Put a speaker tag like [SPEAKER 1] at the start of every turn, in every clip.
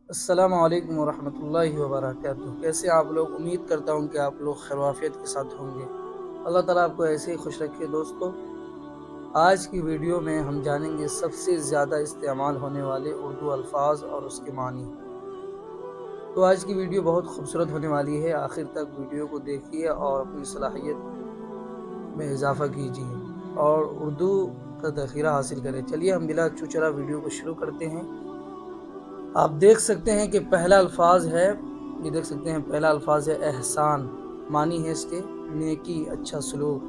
[SPEAKER 1] السلام علیکم ورحمۃ اللہ وبرکاتہ۔ کیسے آپ لوگ؟ امید کرتا ہوں کہ آپ لوگ خیر و عافیت کے ساتھ ہوں گے۔ اللہ تعالیٰ آپ کو ایسے ہی خوش رکھے۔ دوستو، آج کی ویڈیو میں ہم جانیں گے سب سے زیادہ استعمال ہونے والے اردو الفاظ اور اس کے معنی۔ تو آج کی ویڈیو بہت خوبصورت ہونے والی ہے، آخر تک ویڈیو کو دیکھیے اور اپنی صلاحیت میں اضافہ کیجیے اور اردو کا ذخیرہ حاصل کریں۔ چلیے ہم بلا چوچرا ویڈیو کو شروع کرتے ہیں۔ آپ دیکھ سکتے ہیں کہ پہلا الفاظ ہے، پہلا الفاظ ہے احسان۔ معنی ہے اس کے نیکی، اچھا سلوک۔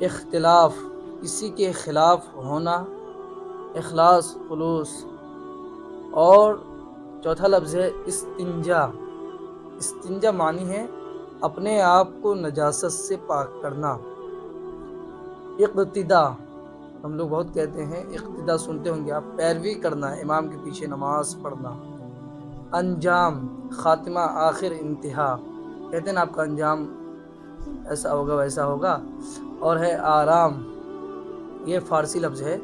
[SPEAKER 1] اختلاف، کسی کے خلاف ہونا۔ اخلاص، خلوص۔ اور چوتھا لفظ ہے استنجا۔ استنجا معنی ہے اپنے آپ کو نجاست سے پاک کرنا۔ اقتدا، ہم لوگ بہت کہتے ہیں اقتدا، سنتے ہوں گے آپ، پیروی کرنا، امام کے پیچھے نماز پڑھنا۔ انجام، خاتمہ، آخر، انتہا، کہتے ہیں نا آپ کا انجام ایسا ہوگا ویسا ہوگا۔ اور ہے آرام، یہ فارسی لفظ ہے۔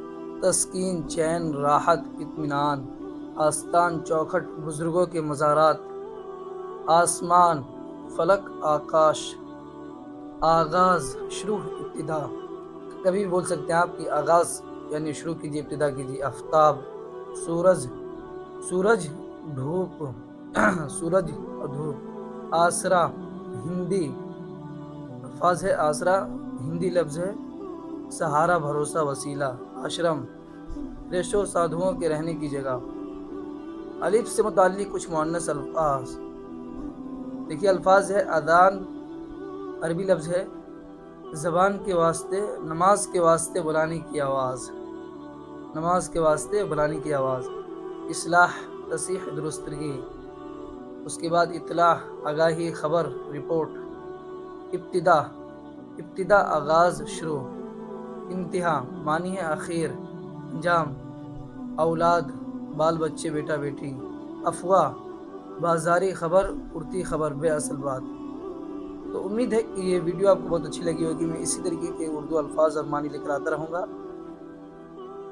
[SPEAKER 1] تسکین، چین، راحت، اطمینان۔ آستان، چوکھٹ، بزرگوں کے مزارات۔ آسمان، فلک، آکاش۔ آغاز، شروع، ابتدا، کبھی بھی بول سکتے ہیں آپ کہ آغاز یعنی شروع کیجیے، ابتدا کیجیے۔ آفتاب، سورج، سورج، دھوپ، سورج اور دھوپ۔ آسرا، ہندی الفاظ ہے، آسرا ہندی لفظ ہے، سہارا، بھروسہ، وسیلہ۔ آشرم، ریشو، سادھوؤں کے رہنے کی جگہ۔ الف سے متعلق کچھ مؤنث الفاظ دیکھیے، الفاظ ہے اذان، عربی لفظ ہے، زبان کے واسطے، نماز کے واسطے بلانے کی آواز، نماز کے واسطے بلانے کی آواز۔ اصلاح، تصحیح، درستگی۔ اس کے بعد اطلاع، آگاہی، خبر، رپورٹ۔ ابتدا، ابتدا، آغاز، شروع۔ انتہا، معنی ہے آخر، انجام۔ اولاد، بال بچے، بیٹا بیٹی۔ افواہ، بازاری خبر، اڑتی خبر، بے اصل بات۔ تو امید ہے کہ یہ ویڈیو آپ کو بہت اچھی لگی ہوگی۔ میں اسی طریقے کے اردو الفاظ اور معنی لے کر آتا رہوں گا۔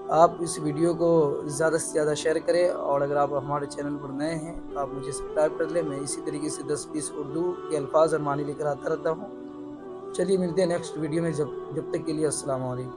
[SPEAKER 1] آپ اس ویڈیو کو زیادہ سے زیادہ شیئر کریں، اور اگر آپ ہمارے چینل پر نئے ہیں تو آپ مجھے سبسکرائب کر لیں۔ میں اسی طریقے سے 10-20 اردو کے الفاظ اور معنی لے کر آتا رہتا ہوں۔ چلیے ملتے ہیں نیکسٹ ویڈیو میں، جب تک کے لیے السلام علیکم۔